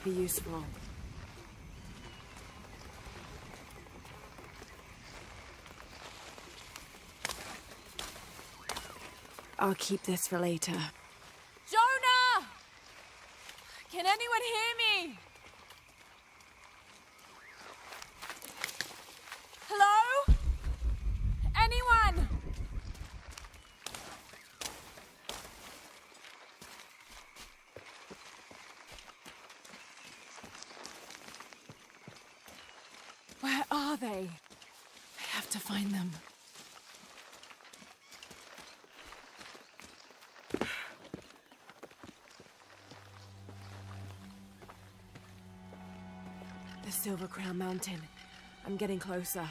might be useful. I'll keep this for later. Jonah! Can anyone hear me? Hello? Anyone? Where are they? I have to find them. The Silver Crown Mountain. I'm getting closer.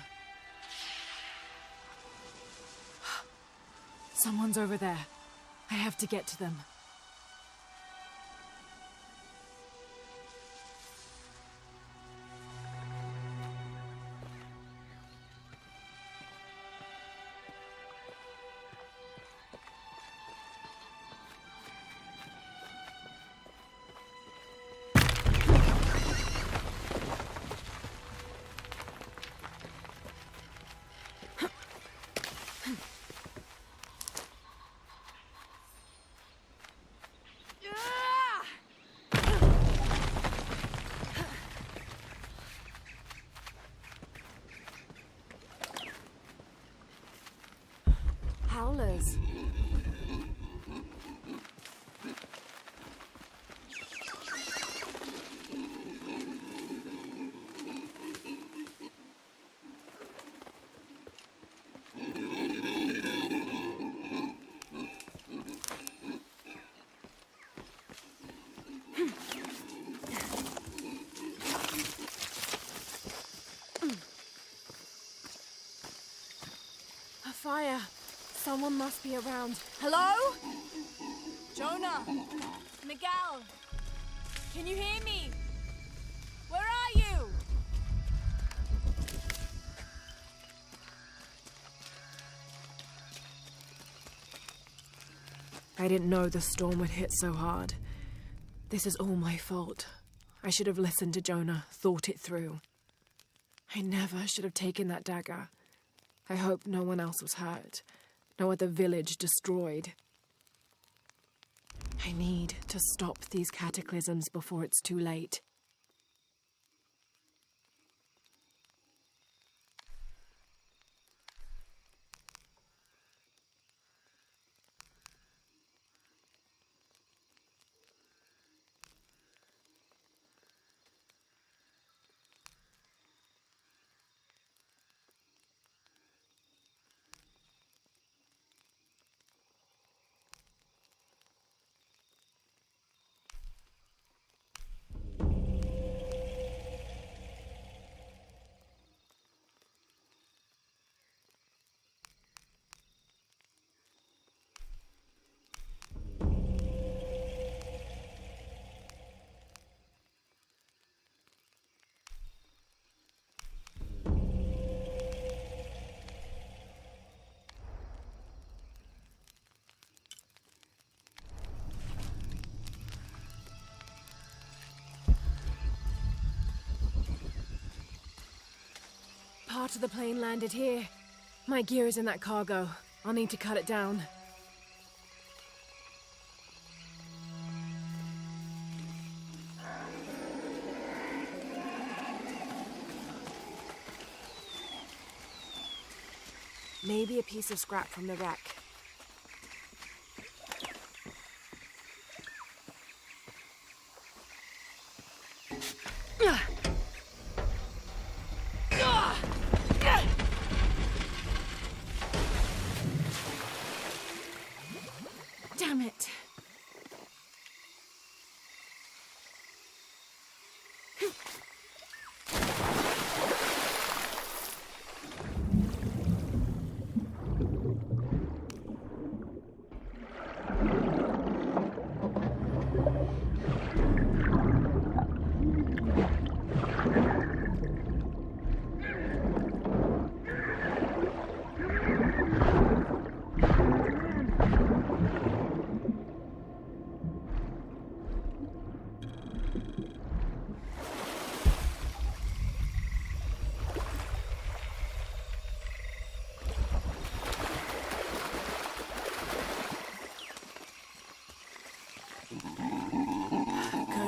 Someone's over there. I have to get to them. Howlers. A fire. Someone must be around. Hello? Jonah? Miguel? Can you hear me? Where are you? I didn't know the storm would hit so hard. This is all my fault. I should have listened to Jonah, thought it through. I never should have taken that dagger. I hope no one else was hurt. No other village destroyed. I need to stop these cataclysms before it's too late. Part of the plane landed here. My gear is in that cargo. I'll need to cut it down. Maybe a piece of scrap from the wreck. Damn it.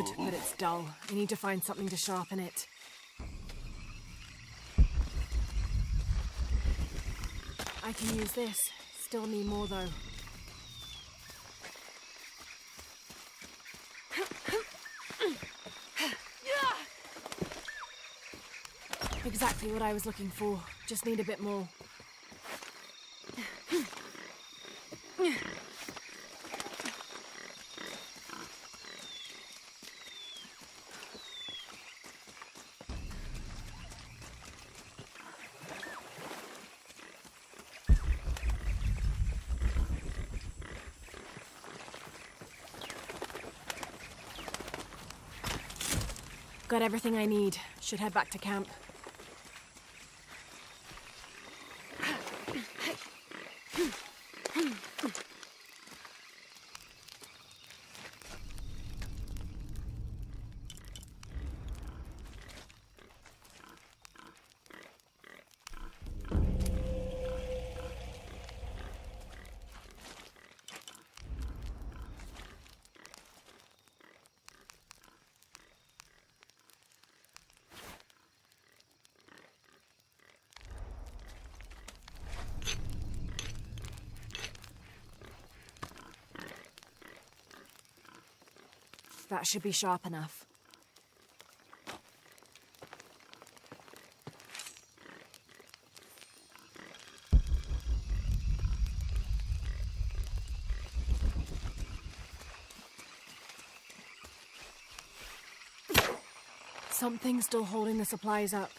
wood, but it's dull. I need to find something to sharpen it. I can use this. Still need more, though. Exactly what I was looking for. Just need a bit more. Got everything I need. Should head back to camp. That should be sharp enough. Something's still holding the supplies up.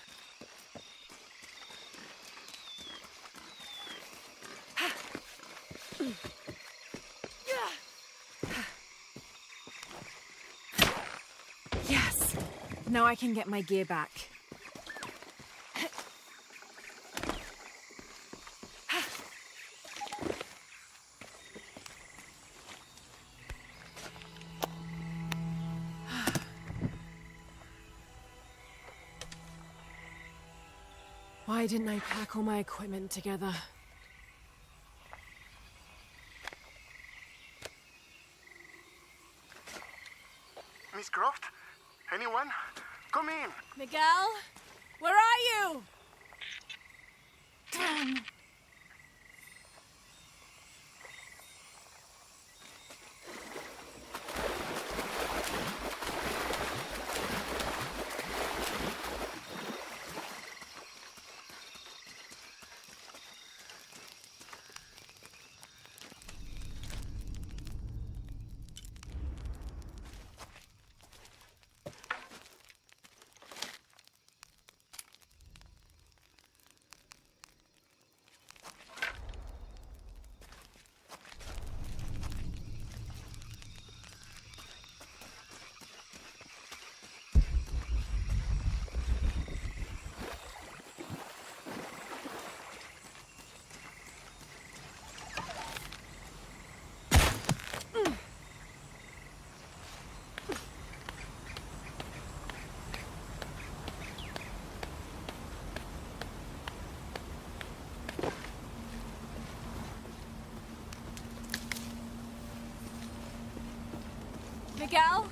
Yes! Now I can get my gear back. Why didn't I pack all my equipment together? Miss Croft? Anyone? Come in! Miguel? Where are you? Damn. Miguel?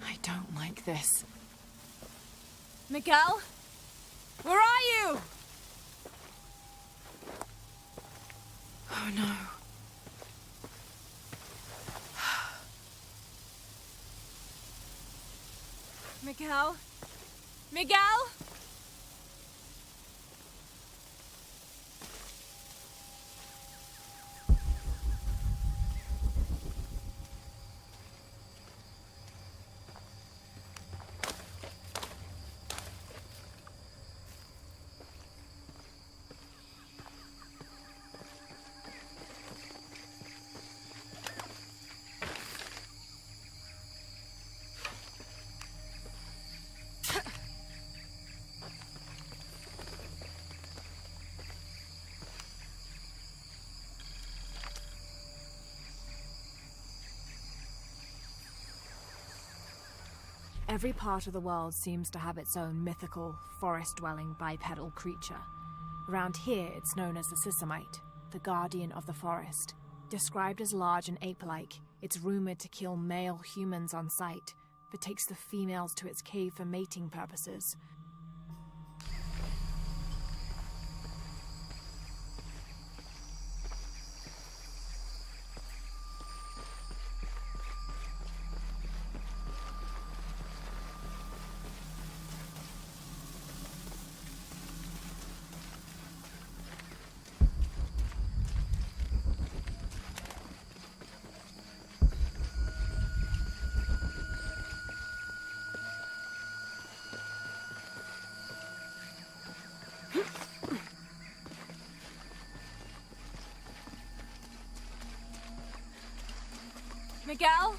I don't like this. Miguel? Where are you? Oh no. Miguel? Miguel? Every part of the world seems to have its own mythical, forest-dwelling bipedal creature. Around here, it's known as the Sisamite, the guardian of the forest. Described as large and ape-like, It's rumored to kill male humans on sight, but takes the females to its cave for mating purposes. Miguel?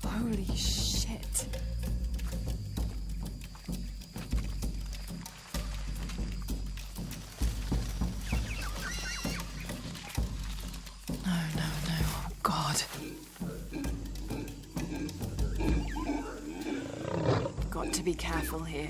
Holy shit. No, oh God. Got to be careful here.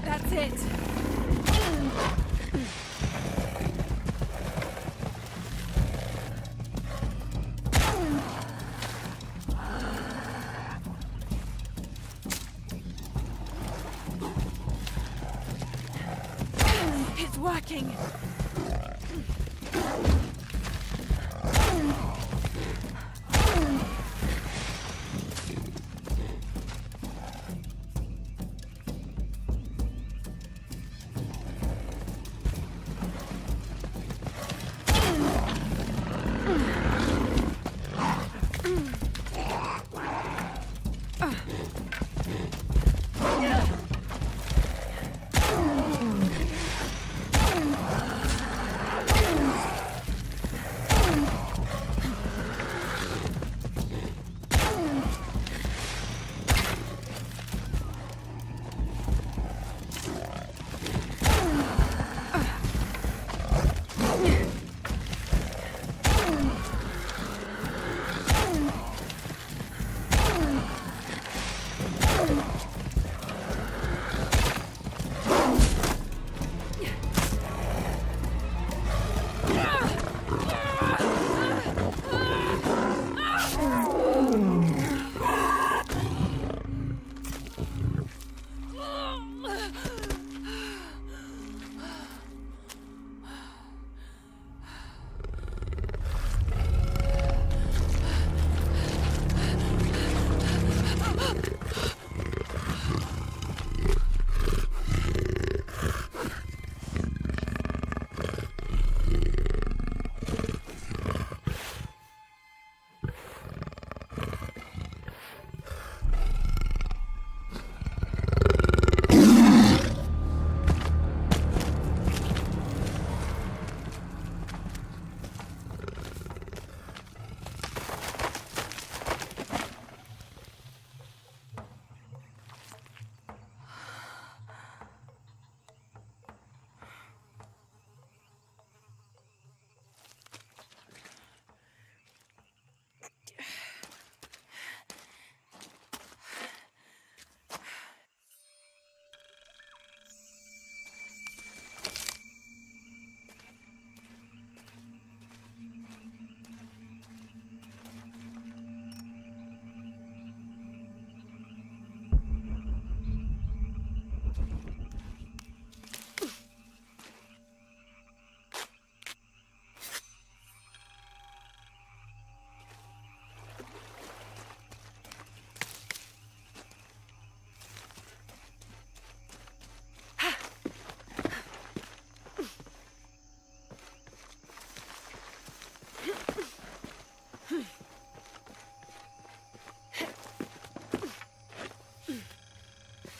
That's it. It's working.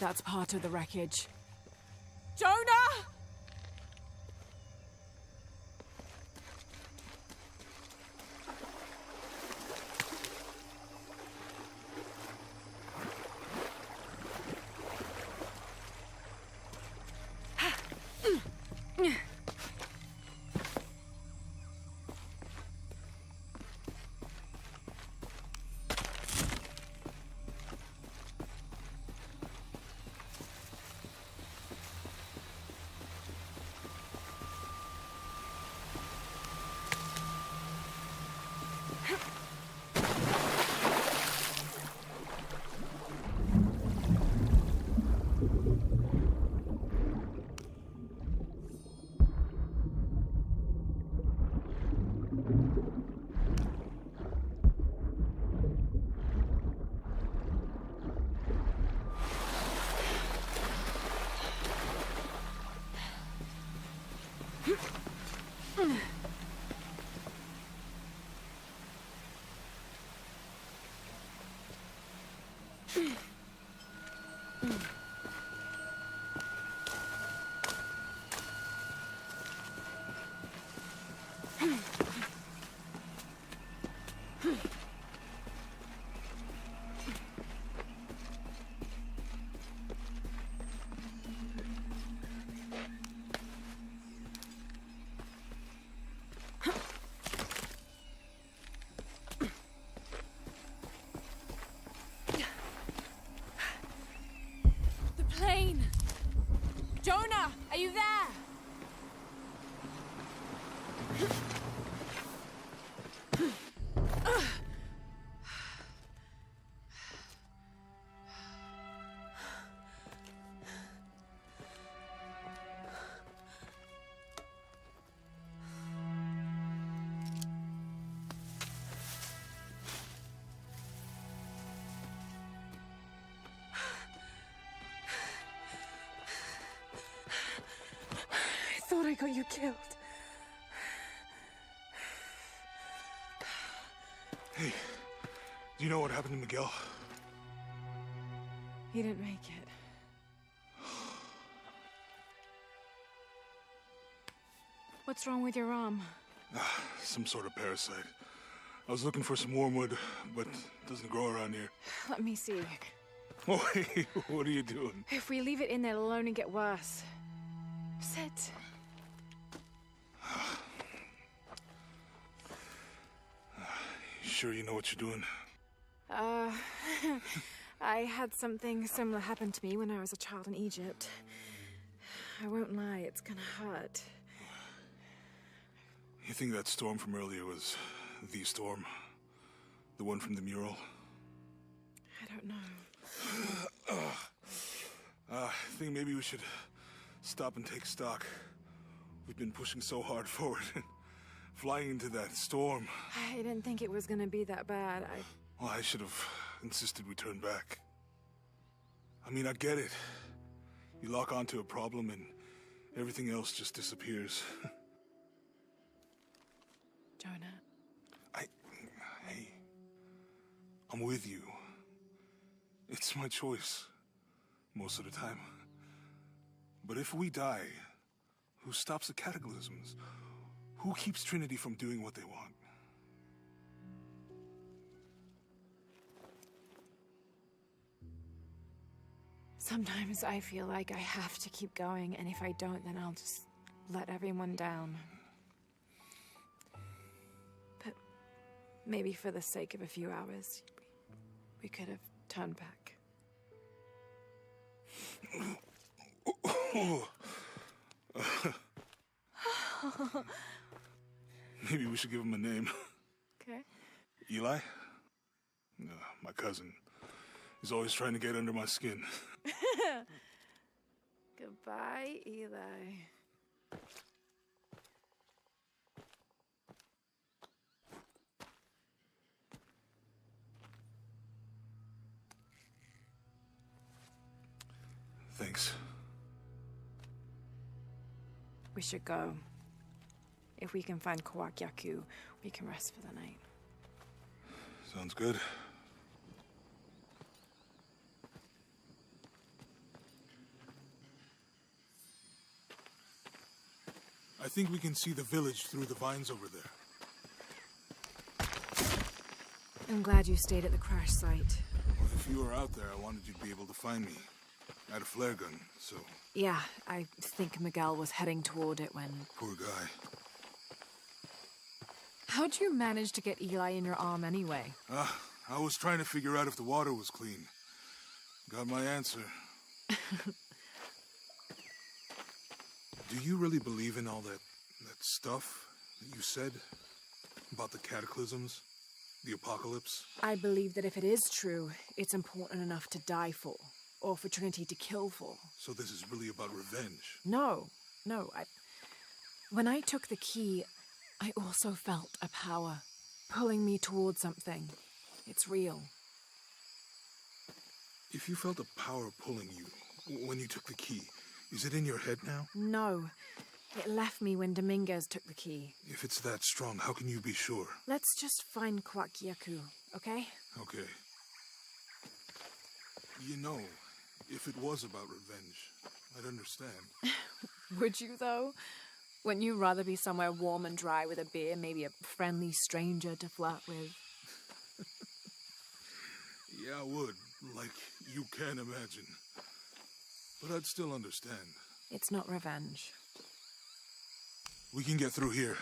That's part of the wreckage. Jonah! Plane! Jonah, are you there? I thought I got you killed. Hey, do you know what happened to Miguel? He didn't make it. What's wrong with your arm? Some sort of parasite. I was looking for some wormwood, but it doesn't grow around here. Let me see. Oh, hey, what are you doing? If we leave it in there, it'll only get worse. Sit. Sure you know what you're doing? I had something similar happen to me when I was a child in Egypt. I won't lie, it's gonna hurt. You think that storm from earlier was the storm? The one from the mural? I don't know. I think maybe we should stop and take stock. We've been pushing so hard forward. Flying into that storm. I didn't think it was gonna be that bad. Well, I should have insisted we turn back. I mean, I get it. You lock onto a problem and everything else just disappears. Jonah. Hey, I'm with you. It's my choice, most of the time. But if we die, who stops the cataclysms? Who keeps Trinity from doing what they want? Sometimes I feel like I have to keep going, and if I don't, then I'll just let everyone down. But maybe for the sake of a few hours, we could have turned back. Maybe we should give him a name. Okay. Eli? My cousin. He's always trying to get under my skin. Goodbye, Eli. Thanks. We should go. If we can find Kawakyaku, we can rest for the night. Sounds good. think we can see the village through the vines over there. I'm glad you stayed at the crash site. Well, if you were out there, I wanted you to be able to find me. I had a flare gun, so... Yeah, I think Miguel was heading toward it when... Poor guy. How'd you manage to get Eli in your arm anyway? I was trying to figure out if the water was clean. Got my answer. Do you really believe in all that stuff that you said? About the cataclysms? The apocalypse? I believe that if it is true, it's important enough to die for. Or for Trinity to kill for. So this is really about revenge? No. When I took the key, I also felt a power pulling me towards something. It's real. If you felt a power pulling you when you took the key, is it in your head now? No. It left me when Dominguez took the key. If it's that strong, how can you be sure? Let's just find Kwakyaku, okay? Okay. You know, if it was about revenge, I'd understand. Would you, though? Wouldn't you rather be somewhere warm and dry with a beer, maybe a friendly stranger to flirt with? Yeah, I would. Like, you can imagine. But I'd still understand. It's not revenge. We can get through here.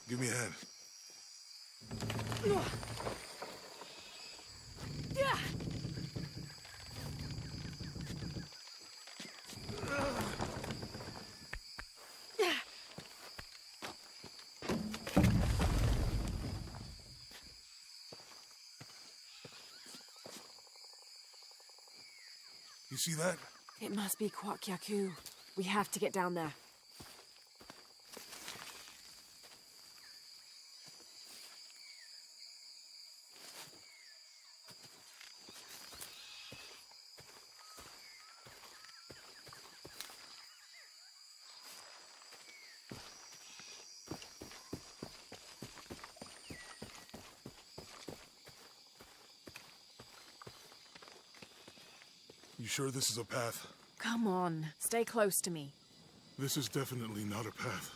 Give me a hand. Yeah. You see that? It must be Kwakyaku. We have to get down there. You sure this is a path? Come on, stay close to me. This is definitely not a path.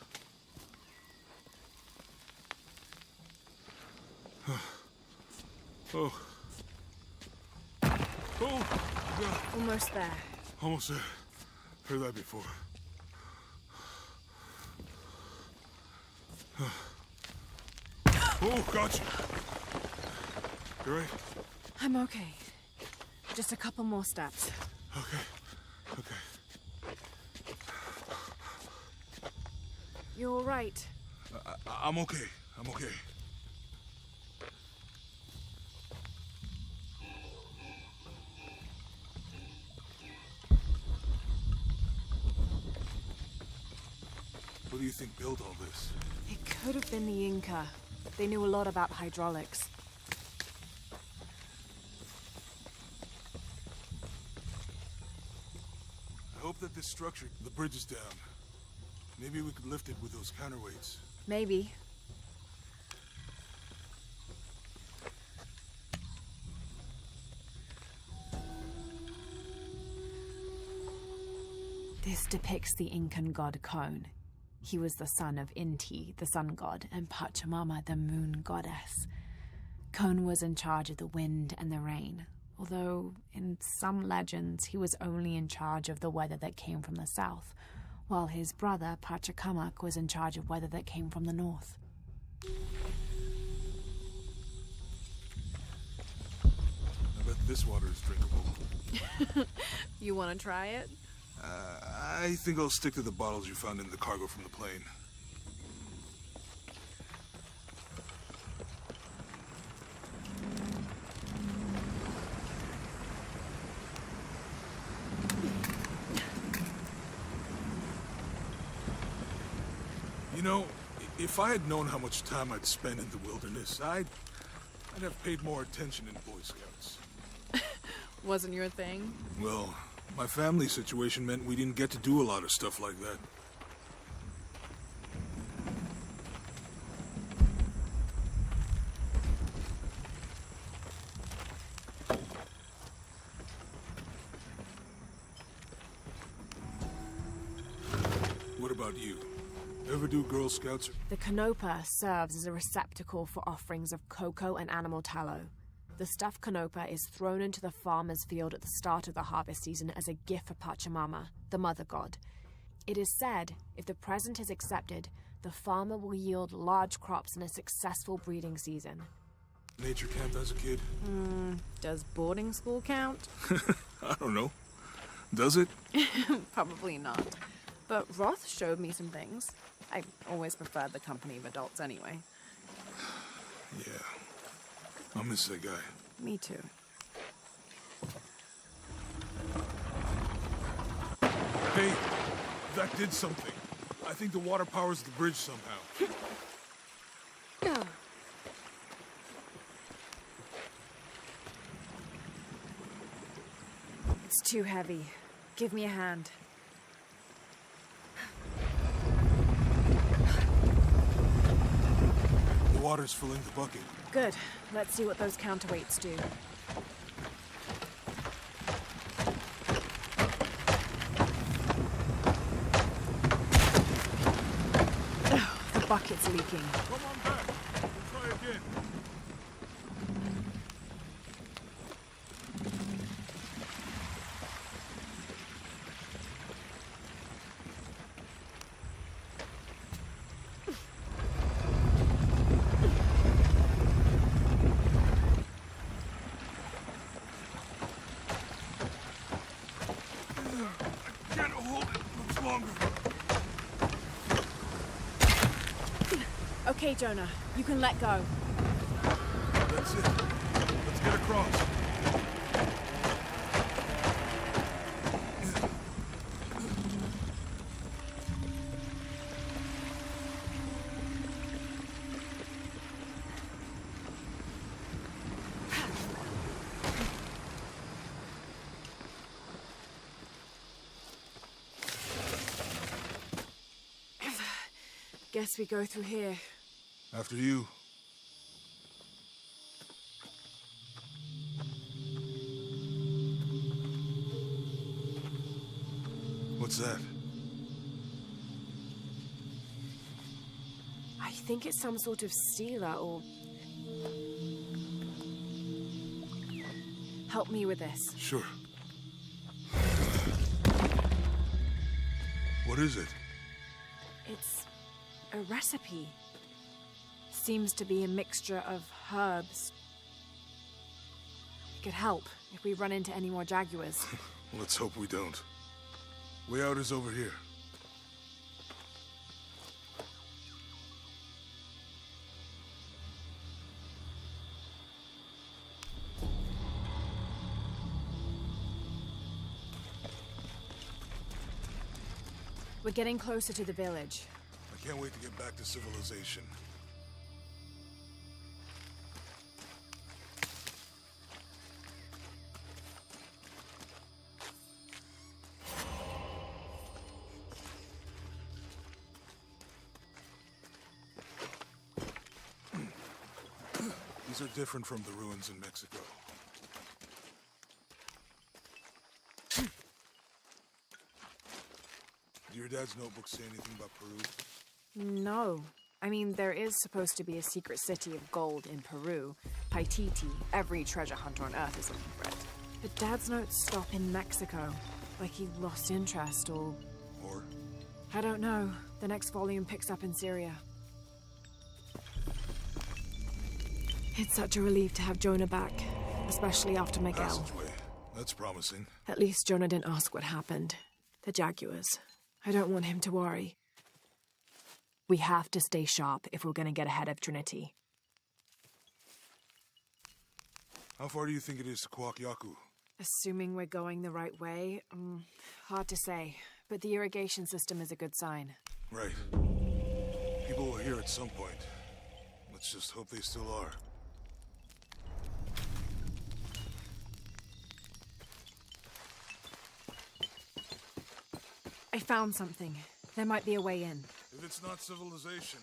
Oh. Oh! God. Almost there. Almost there. Heard that before. Oh, gotcha. You right? I'm okay. Just a couple more steps. Okay. You're all right. I'm okay. I'm okay. What do you think built all this? It could have been the Inca. They knew a lot about hydraulics. I hope that this structure, the bridge is down. Maybe we could lift it with those counterweights. Maybe. This depicts the Incan god Kon. He was the son of Inti, the sun god, and Pachamama, the moon goddess. Kon was in charge of the wind and the rain, although in some legends he was only in charge of the weather that came from the south, while his brother Pachacamac was in charge of weather that came from the north. I bet this water is drinkable. You want to try it? I think I'll stick to the bottles you found in the cargo from the plane. You know, if I had known how much time I'd spend in the wilderness, I'd have paid more attention in Boy Scouts. Wasn't your thing? Well, my family situation meant we didn't get to do a lot of stuff like that. What about you? Ever do Girl Scouts? The canopa serves as a receptacle for offerings of cocoa and animal tallow. The stuffed canopa is thrown into the farmer's field at the start of the harvest season as a gift for Pachamama, the mother god. It is said, if the present is accepted, the farmer will yield large crops in a successful breeding season. Nature camp as a kid? Does boarding school count? I don't know. Does it? Probably not. But Roth showed me some things. I always preferred the company of adults anyway. Yeah. I miss that guy. Me too. Hey, that did something. I think the water powers the bridge somehow. It's too heavy. Give me a hand. The water's filling the bucket. Good. Let's see what those counterweights do. Oh, the bucket's leaking. Come on back. We'll try again. I can't hold it much longer. Okay, Jonah. You can let go. That's it. Let's get across. Guess we go through here. After you. What's that? I think it's some sort of sealer or... Help me with this. Sure. What is it? It's a recipe. Seems to be a mixture of herbs. It could help if we run into any more jaguars. Let's hope we don't. Way out is over here. We're getting closer to the village. I can't wait to get back to civilization. These are different from the ruins in Mexico. Do your dad's notebook say anything about Peru? No. I mean, there is supposed to be a secret city of gold in Peru. Paititi. Every treasure hunter on Earth is looking for it. But Dad's notes stop in Mexico. Like he lost interest or... Or? I don't know. The next volume picks up in Syria. It's such a relief to have Jonah back. Especially after Miguel. Passageway. That's promising. At least Jonah didn't ask what happened. The jaguars. I don't want him to worry. We have to stay sharp if we're going to get ahead of Trinity. How far do you think it is to Kwakyaku? Assuming we're going the right way, hard to say. But the irrigation system is a good sign. Right. People were here at some point. Let's just hope they still are. I found something. There might be a way in. If it's not civilization,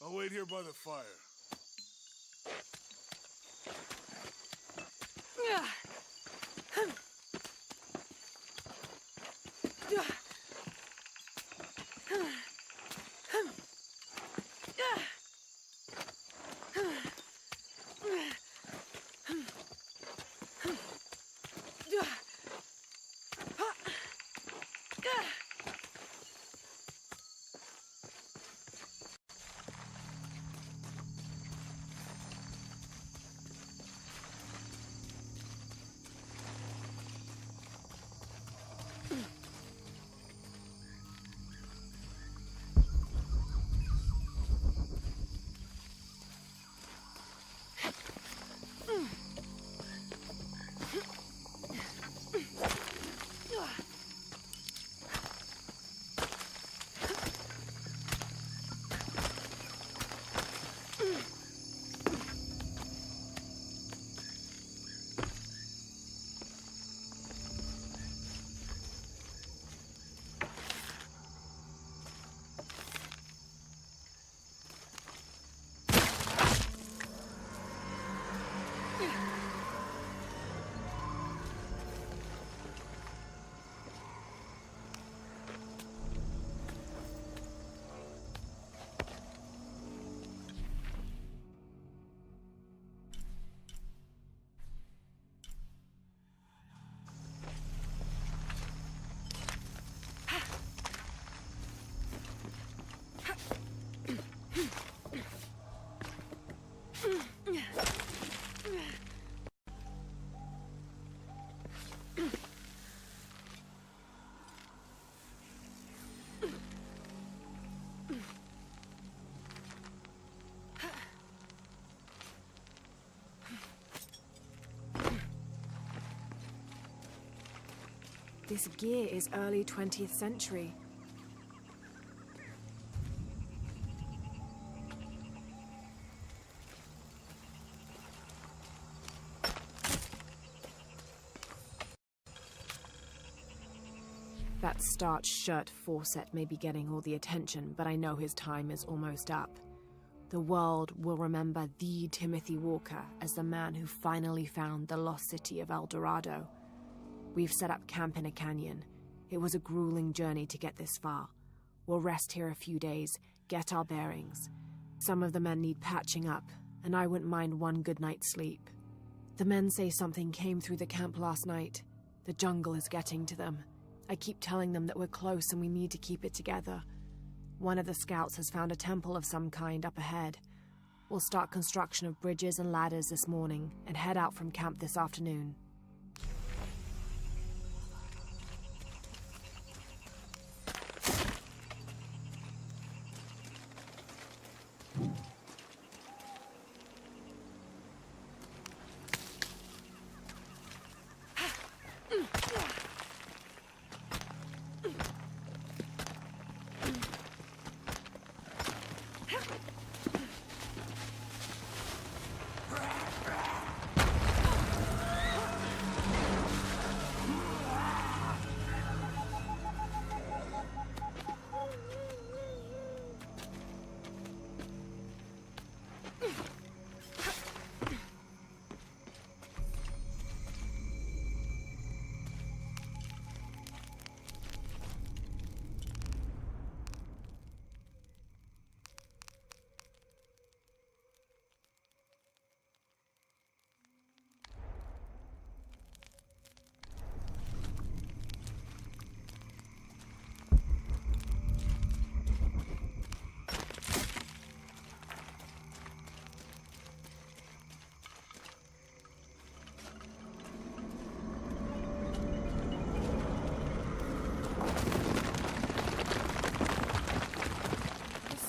I'll wait here by the fire. This gear is early 20th century. That starched shirt Fawcett may be getting all the attention, but I know his time is almost up. The world will remember the Timothy Walker as the man who finally found the lost city of El Dorado. We've set up camp in a canyon. It was a grueling journey to get this far. We'll rest here a few days, get our bearings. Some of the men need patching up, and I wouldn't mind one good night's sleep. The men say something came through the camp last night. The jungle is getting to them. I keep telling them that we're close and we need to keep it together. One of the scouts has found a temple of some kind up ahead. We'll start construction of bridges and ladders this morning and head out from camp this afternoon.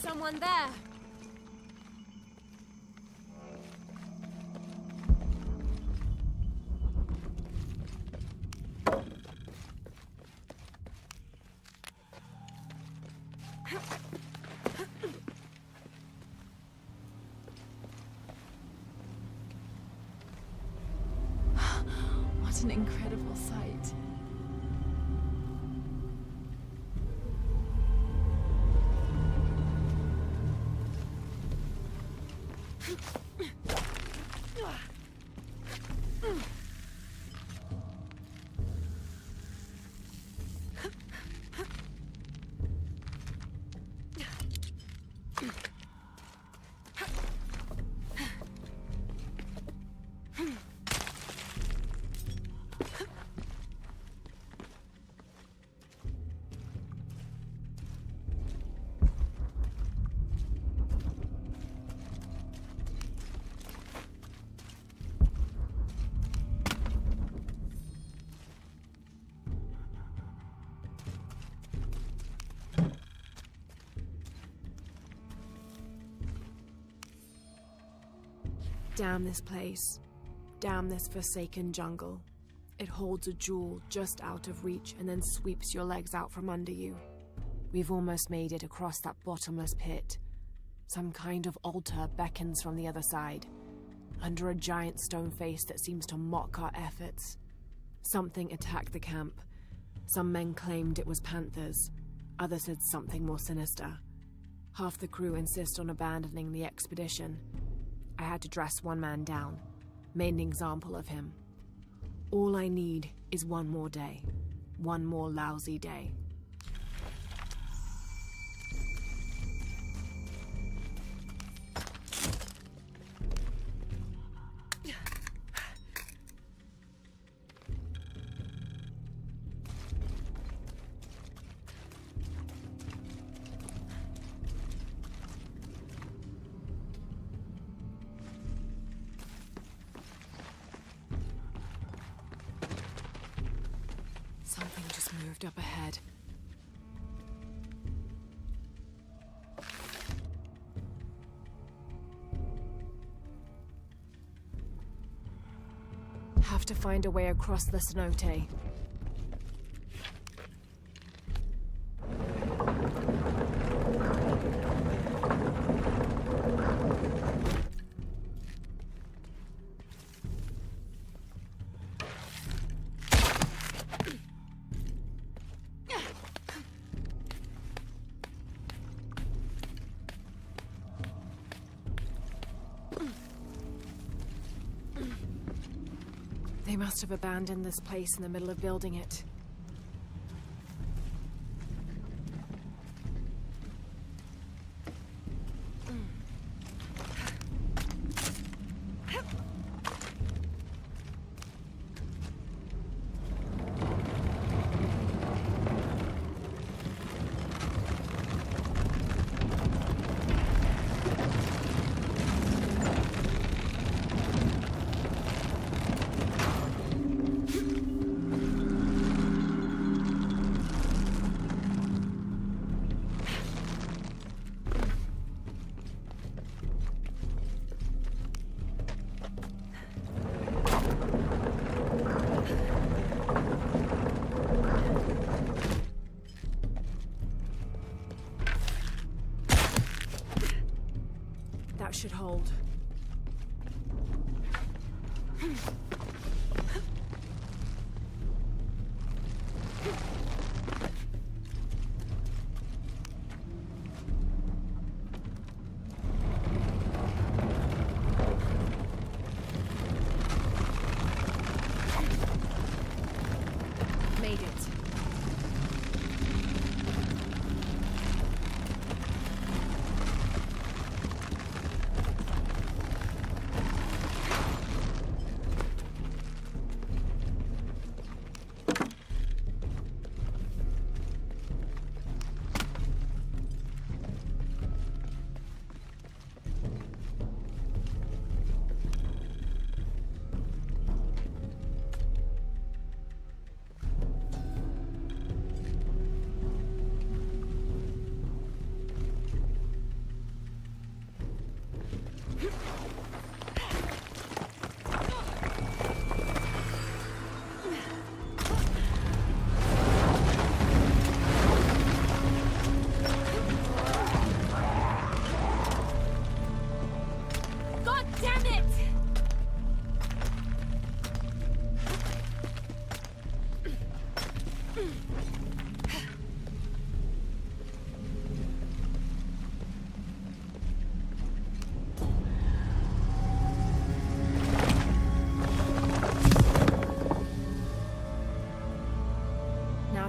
Someone there. What an incredible sight. Damn this place. Damn this forsaken jungle. It holds a jewel just out of reach and then sweeps your legs out from under you. We've almost made it across that bottomless pit. Some kind of altar beckons from the other side, under a giant stone face that seems to mock our efforts. Something attacked the camp. Some men claimed it was panthers. Others said something more sinister. Half the crew insist on abandoning the expedition. I had to dress one man down, made an example of him. All I need is one more day. One more lousy day. Something just moved up ahead. Have to find a way across the cenote. They must have abandoned this place in the middle of building it. That should hold. Made it.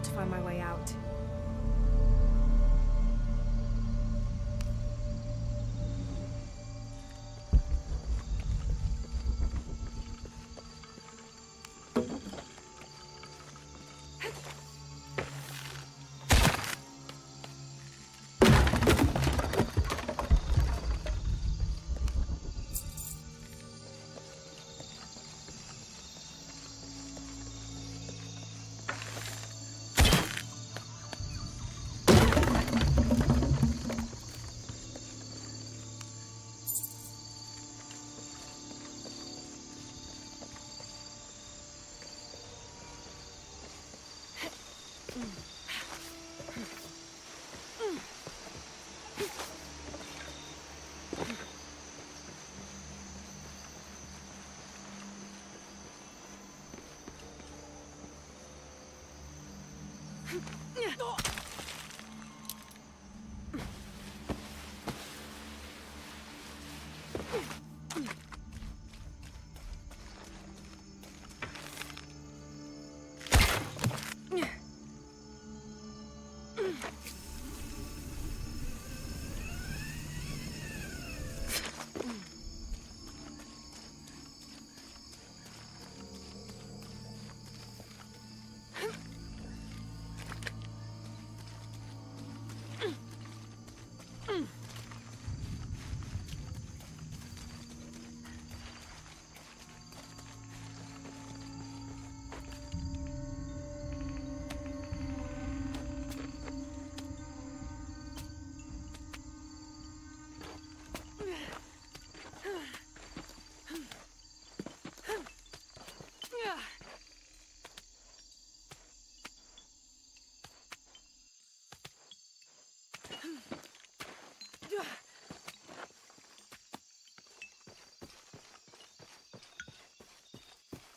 To find my way out.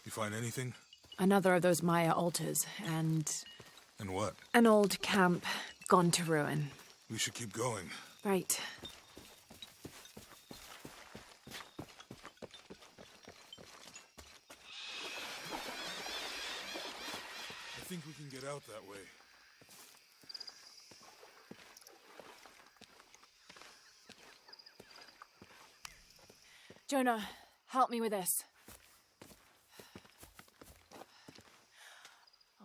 You find anything? Another of those Maya altars, and And what? an old camp gone to ruin. We should keep going. Right. think we can get out that way. Jonah, help me with this.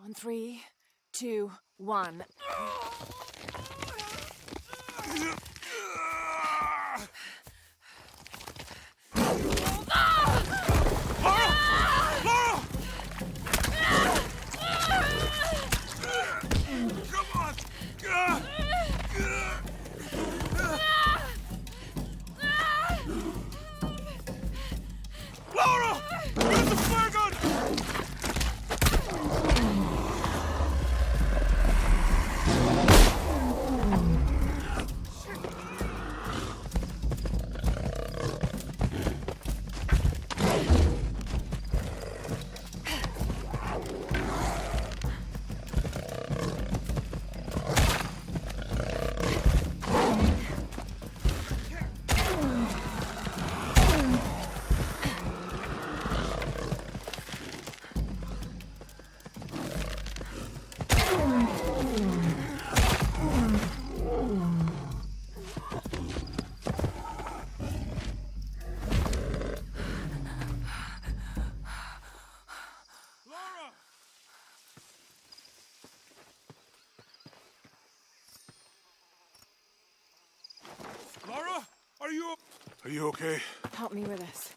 On 3, 2, 1. Lara, are you okay? Help me with this.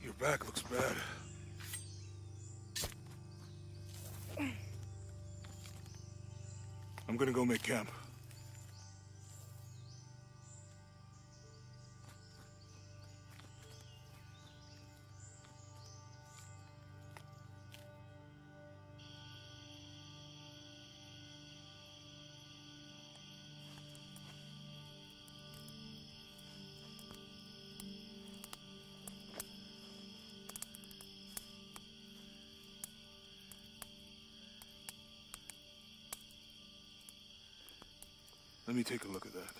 Your back looks bad. I'm gonna go make camp. Let me take a look at that.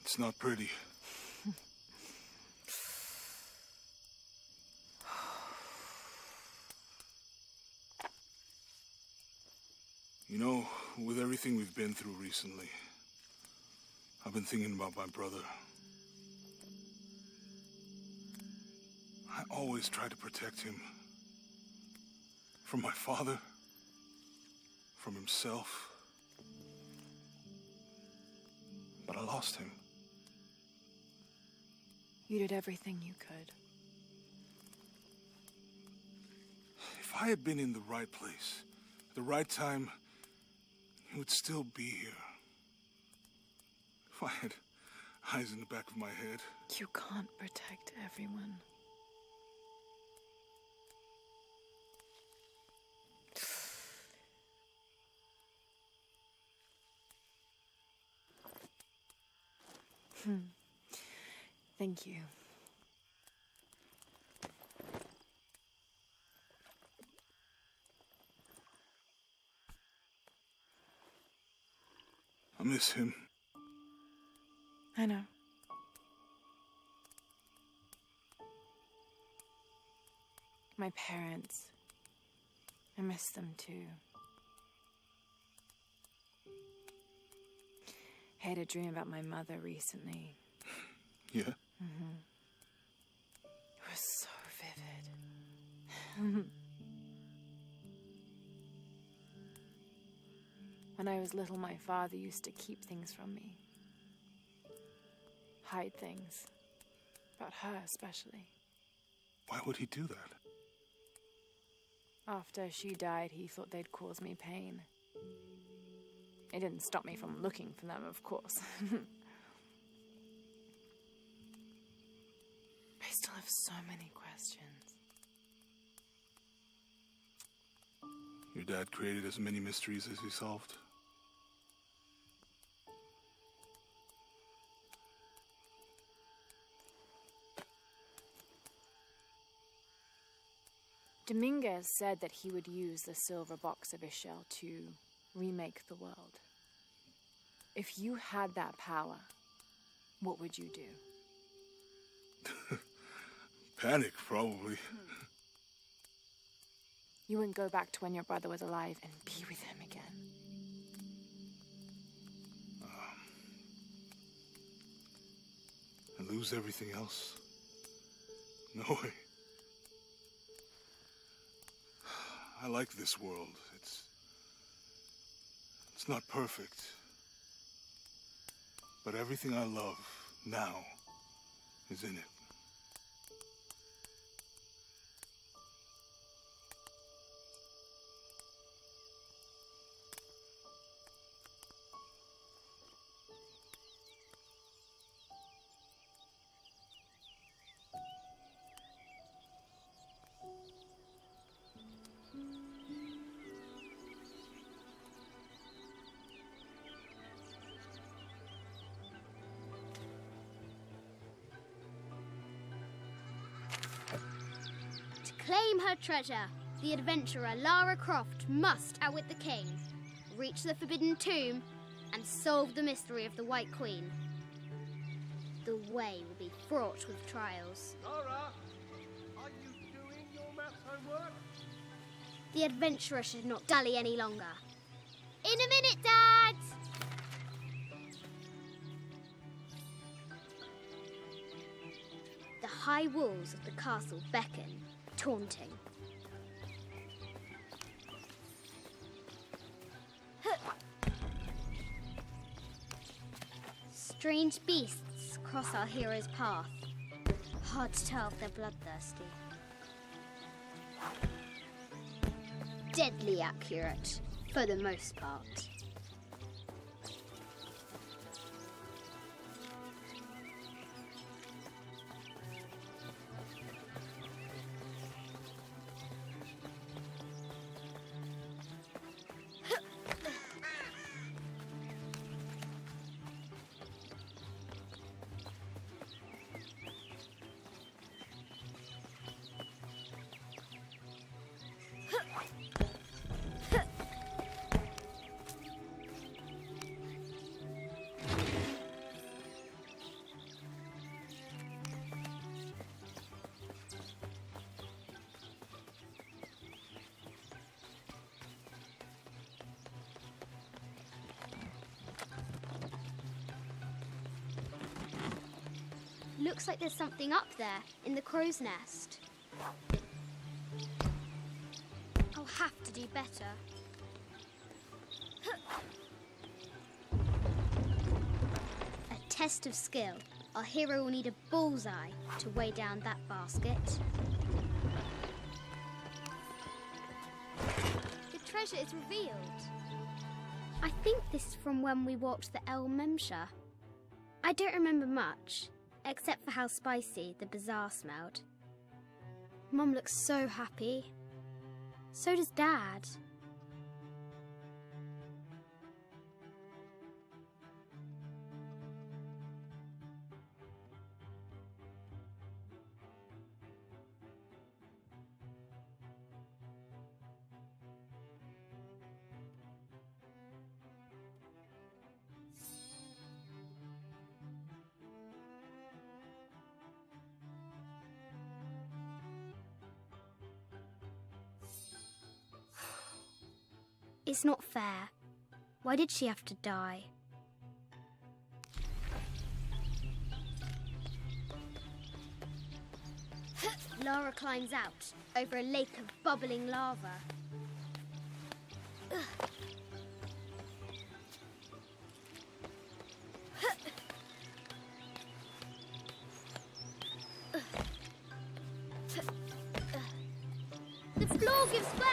It's not pretty. You know, with everything we've been through recently, I've been thinking about my brother. I always tried to protect him. From my father. From himself. But I lost him. You did everything you could. If I had been in the right place, at the right time, he would still be here. If I had eyes in the back of my head. You can't protect everyone. Thank you. I miss him. I know. My parents. I miss them too. I had a dream about my mother recently. Yeah? Mm-hmm. It was so vivid. When I was little, my father used to keep things from me. Hide things. About her, especially. Why would he do that? After she died, he thought they'd cause me pain. It didn't stop me from looking for them, of course. I still have so many questions. Your dad created as many mysteries as he solved. Dominguez said that he would use the silver box of Ishel to remake the world. If you had that power, what would you do? Panic, probably. You wouldn't go back to when your brother was alive and be with him again. And lose everything else? No way. I like this world. It's not perfect. But everything I love now is in it. Claim her treasure. The adventurer Lara Croft must outwit the king, reach the forbidden tomb, and solve the mystery of the White Queen. The way will be fraught with trials. Lara, are you doing your maths homework? The adventurer should not dally any longer. In a minute, Dad! The high walls of the castle beckon, taunting. Strange beasts cross our hero's path. Hard to tell if they're bloodthirsty. Deadly accurate, for the most part. Looks like there's something up there in the crow's nest. I'll have to do better. A test of skill. Our hero will need a bullseye to weigh down that basket. The treasure is revealed. I think this is from when we walked the El Memsha. I don't remember much, except for how spicy the bazaar smelled. Mum looks so happy. So does Dad. It's not fair. Why did she have to die? Lara climbs out over a lake of bubbling lava. The floor gives way.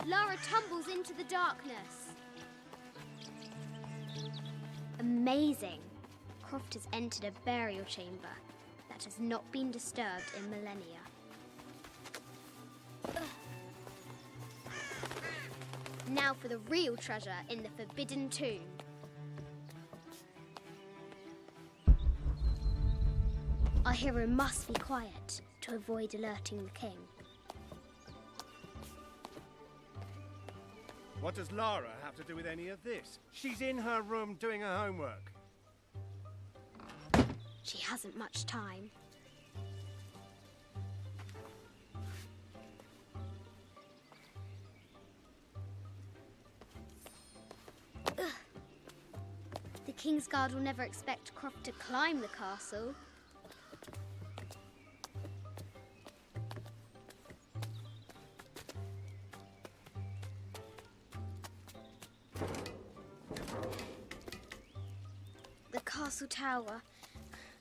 Lara tumbles into the darkness. Amazing. Croft has entered a burial chamber that has not been disturbed in millennia. Now for the real treasure in the forbidden tomb. Our hero must be quiet to avoid alerting the king. What does Lara have to do with any of this? She's in her room doing her homework. She hasn't much time. Ugh. The Kingsguard will never expect Croft to climb the castle. The castle tower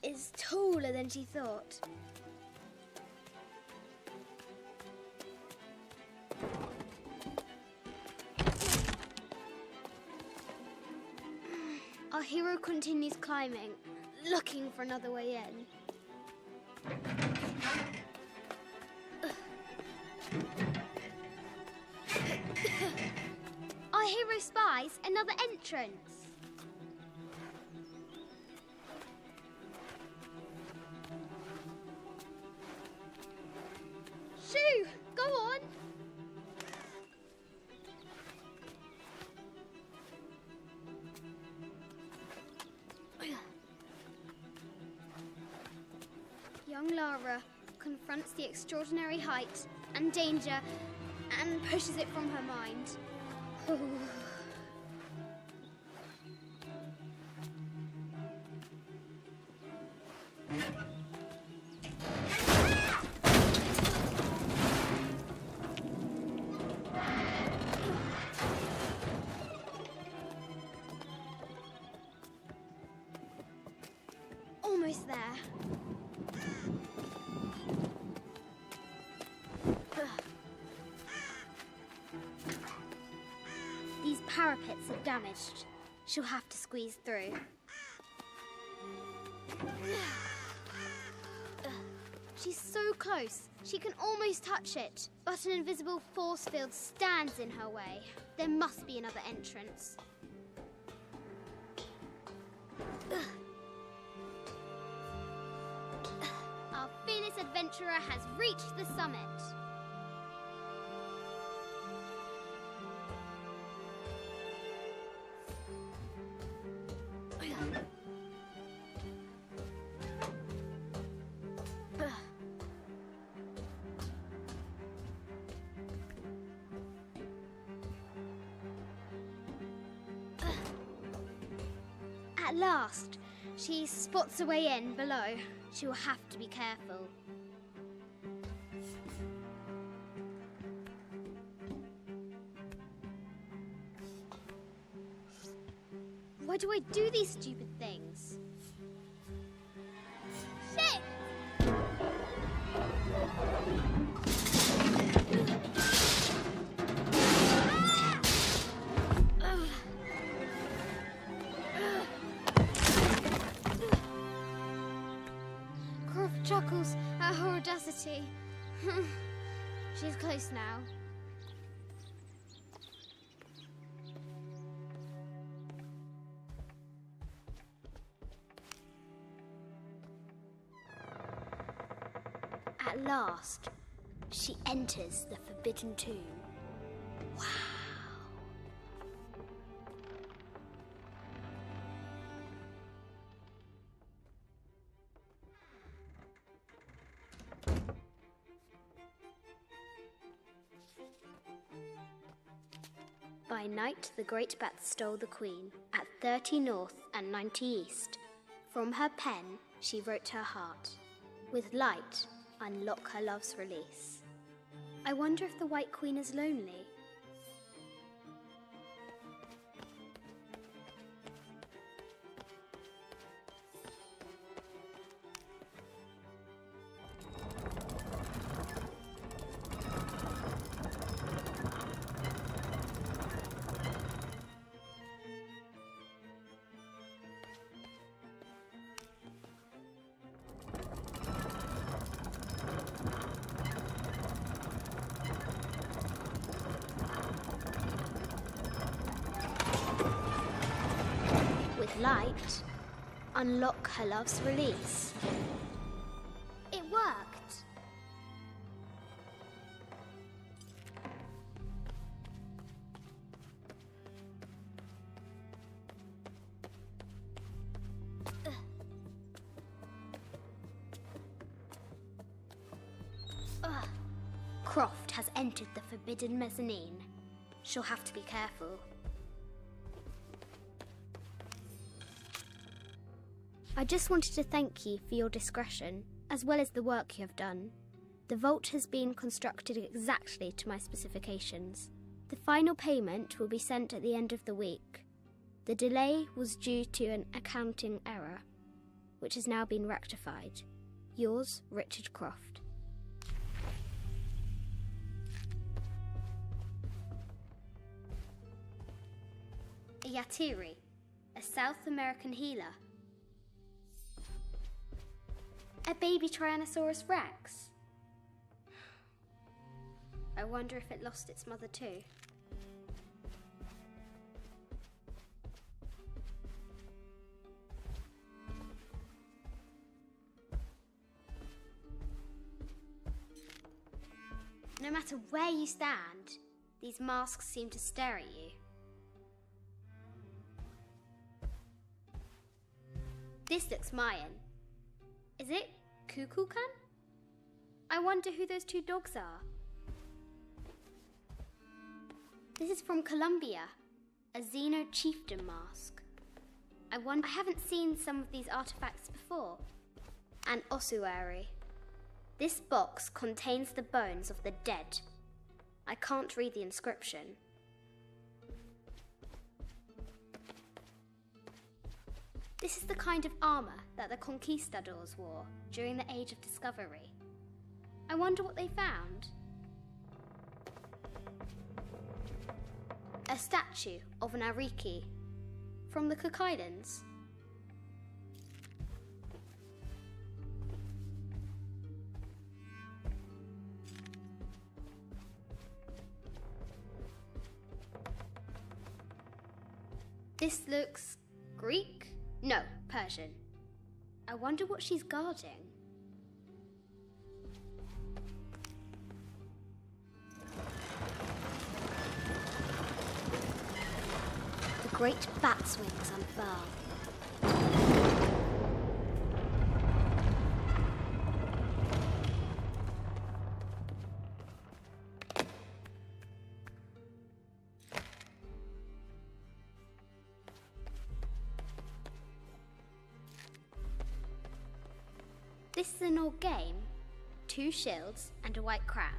is taller than she thought. Our hero continues climbing, looking for another way in. Our hero spies another entrance. Shoo! Go on! Young Lara confronts the extraordinary height and danger and pushes it from her mind. Almost there. These parapets are damaged. She'll have to squeeze through. She's so close. She can almost touch it. But an invisible force field stands in her way. There must be another entrance. Our fearless adventurer has reached the summit. At last, she spots a way in below. She will have to be careful. Why do I do these stupid things? Shit! Croft chuckles at her audacity. She's close now. At last, she enters the Forbidden Tomb. Wow! By night, the great bat stole the queen at 30 north and 90 east. From her pen, she wrote her heart. With light, unlock her love's release. I wonder if the White Queen is lonely. Light, unlock her love's release. It worked. Ugh. Croft has entered the forbidden mezzanine. She'll have to be careful. I just wanted to thank you for your discretion, as well as the work you have done. The vault has been constructed exactly to my specifications. The final payment will be sent at the end of the week. The delay was due to an accounting error, which has now been rectified. Yours, Richard Croft. A Yatiri, a South American healer. A baby Tyrannosaurus Rex. I wonder if it lost its mother too. No matter where you stand, these masks seem to stare at you. This looks Mayan. Is it Kukulkan? I wonder who those two dogs are. This is from Colombia, a Xeno chieftain mask. I haven't seen some of these artifacts before. An ossuary. This box contains the bones of the dead. I can't read the inscription. This is the kind of armor that the conquistadors wore during the Age of Discovery. I wonder what they found. A statue of an Ariki from the Cook Islands. This looks Greek? No, Persian. I wonder what she's guarding. The great bat's wings unfurl. This is an old game. 2 shields and a white crown.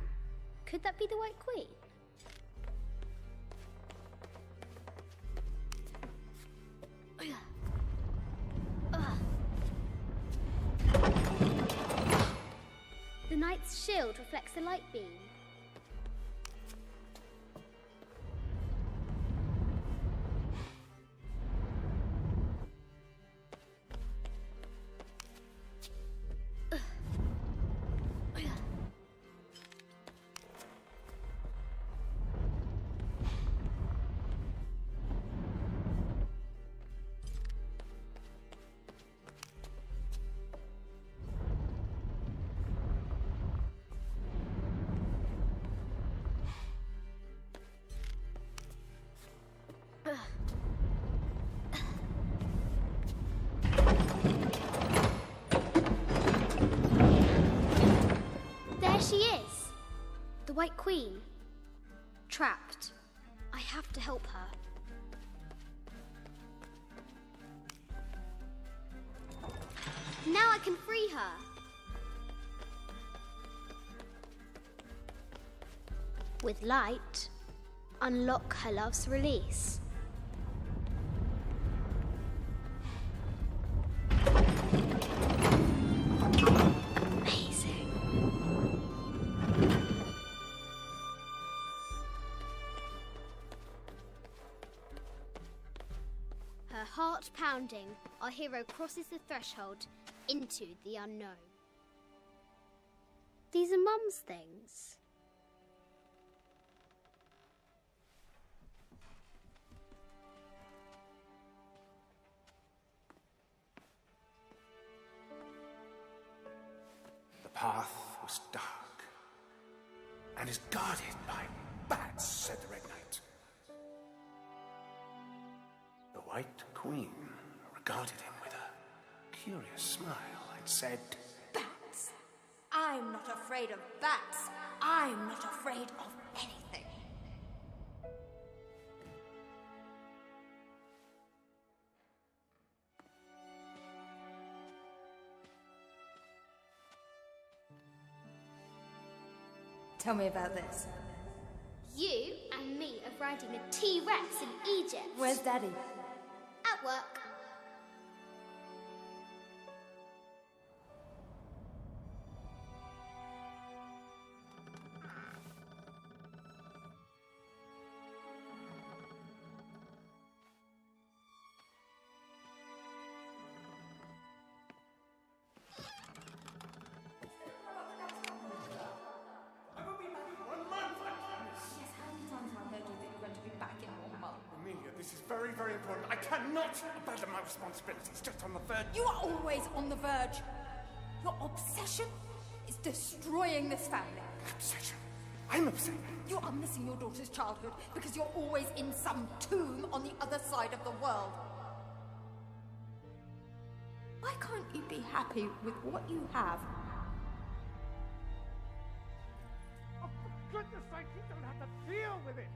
Could that be the White Queen? The knight's shield reflects the light beam. There she is! The White Queen. Trapped. I have to help her. Now I can free her! With light, unlock her love's release. Amazing. Her heart pounding, our hero crosses the threshold into the unknown. These are Mum's things. The path was dark and is guarded by bats, said the Red Knight. The White Queen regarded him with a curious smile and said, Bats? I'm not afraid of bats. I'm not afraid of anything. Tell me about this. You and me are riding a T-Rex in Egypt. Where's Daddy? At work. This is very, very important. I cannot abandon my responsibilities just on the verge. You are always on the verge. Your obsession is destroying this family. Obsession? I'm upset. You are missing your daughter's childhood because you're always in some tomb on the other side of the world. Why can't you be happy with what you have? Oh, for goodness sake, you don't have to deal with it!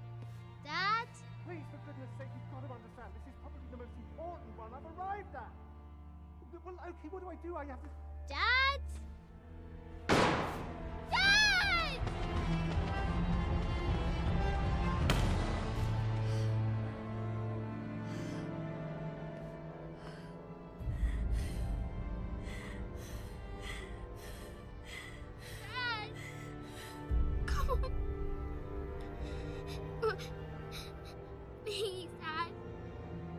Dad? Please, for goodness sake, you've got to understand. This is probably the most important one I've arrived at. Well, okay, what do I do? I have to... Dad? Dad! Dad! Come on. Please, Dad.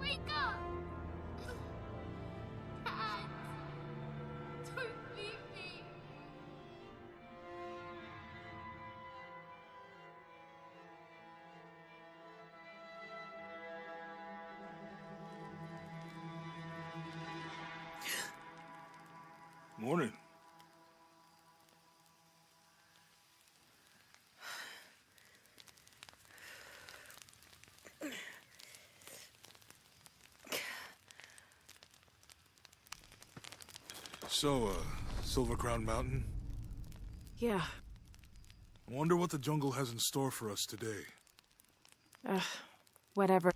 Wake up. Dad. Don't leave me. Morning. So, Silver Crown Mountain? Yeah. I wonder what the jungle has in store for us today. Whatever.